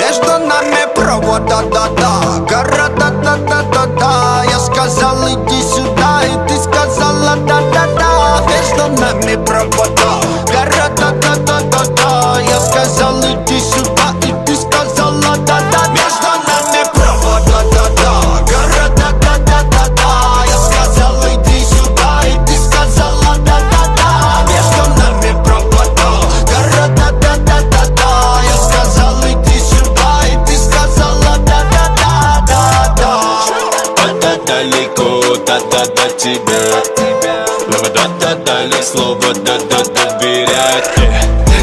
Между нами провод, да-да-да, гора, да-да-да-да-да. Я сказал, иди сюда, и ты сказала, да-да-да. Между нами провод, гора, да-да-да-да-да. Я сказал, иди сюда, и ты сказала, да-да-да. Между нами провод, да-да-да, гора, да-да-да-да-да. Я сказал, иди сюда, и ты сказала, да-да-да. Между нами провод, гора, да-да-да-да-да. Я сказал, иди сюда, и ты сказала, да-да-да-да-да. Да-да далеко, да-да до тебя. Да-да лишь слово, да-да доверяет.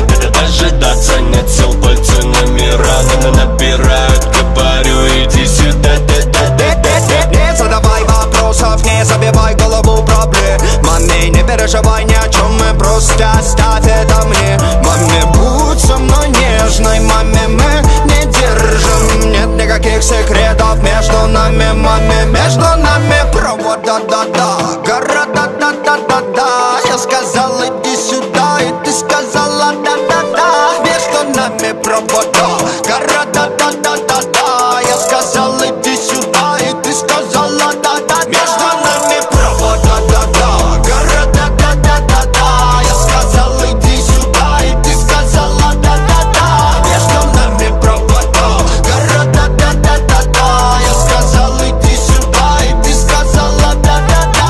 Да-да дожидаться нет сил, пальцы номера набирают. Говорю, иди сюда, да-да-да-да-да. Не задавай вопросов, не забивай голову проблемами. Не переживай ни о чем, мы просто оставь это мне. Маме, будь со мной нежной, маме, мы не держим. Нет никаких секретов между нами, маме. Между нами провод, да-да-да, гора, да-да-да-да-да. Я сказал, иди сюда, и ты сказала, да-да-да. Между нами провод, гора, да-да-да-да-да. Я сказал, иди сюда, и ты сказала, да-да-да. Между нами провод, да-да-да, гора, да-да-да-да-да. Я сказал, иди сюда, и ты сказала, да-да-да. Между нами провод, гора, да-да-да-да-да. Я сказал, иди сюда, и ты сказала, да-да-да.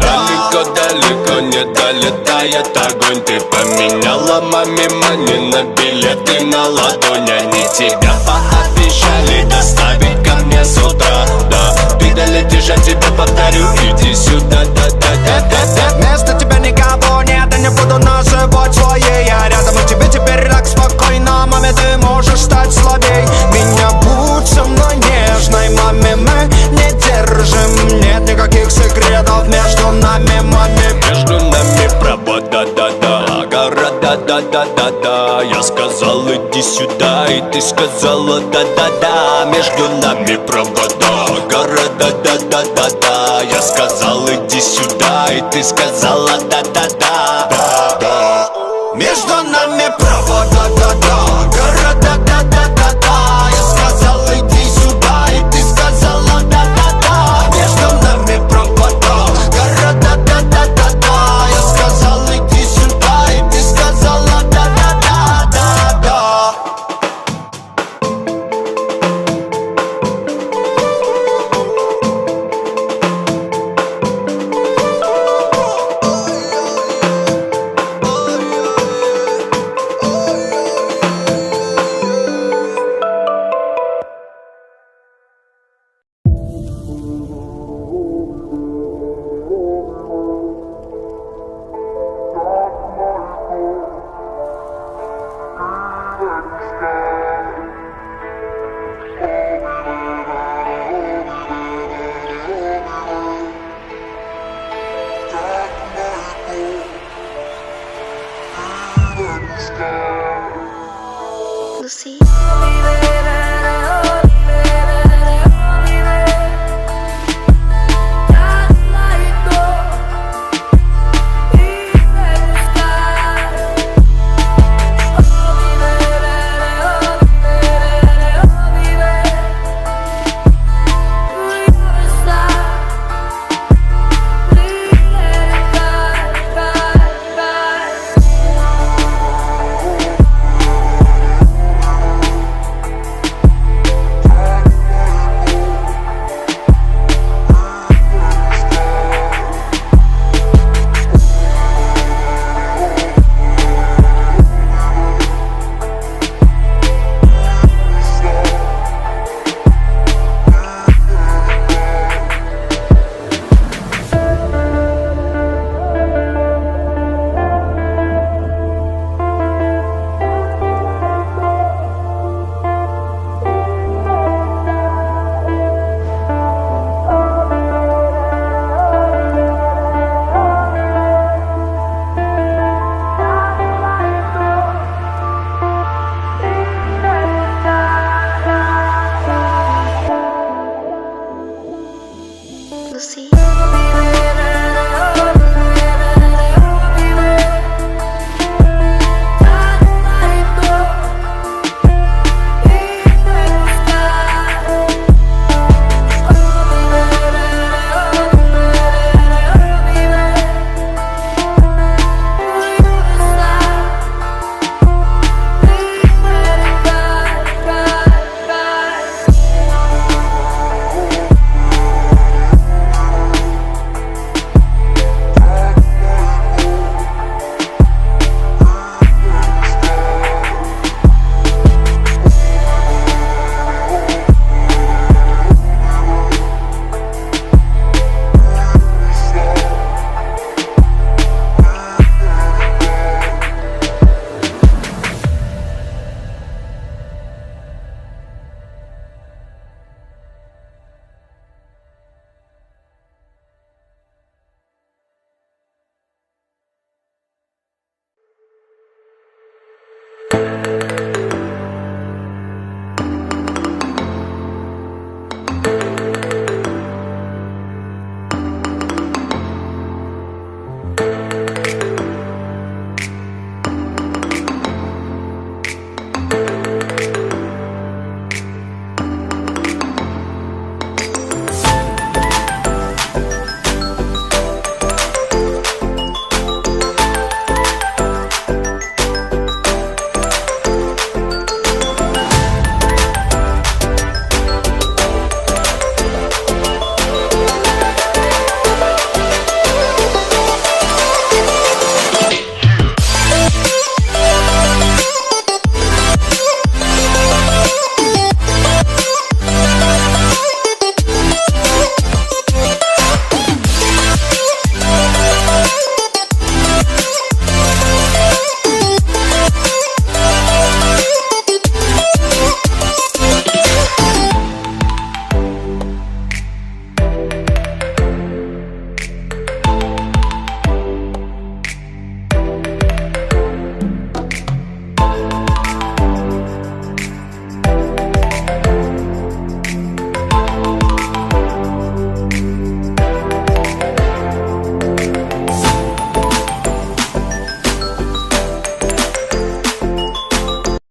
Далеко-далеко не долетает огонь. Ты поменяла маме мани на билеты на ладонь. Они тебя пообещали доставить ко мне с утра. Да, ты долетишь, я тебе повторю, иди сюда, да-да-да-да-да. Вместо тебя никого нет, я не буду называть своей. Я рядом, и тебе теперь так спокойно. Маме, ты можешь стать слабей. Меня будь со мной нежной, маме, мы не держим. Нет никаких секретов между нами, маме. Между нами провод, да-да-да, гора, да-да-да-да-да. Я сказал, иди сюда, и ты сказала, да-да-да. Между нами провода, гора, да-да-да-да-да. Я сказал, иди сюда, и ты сказала, да-да-да. Да-да. Между нами провод, да-да-да, гора, да-да-да-да-да. Я сказал, иди сюда, и ты сказала, да-да-да. Между нами провод, гора, да-да-да-да-да. Я сказал, иди сюда, и ты сказала, да-да-да-да-да. Lucy.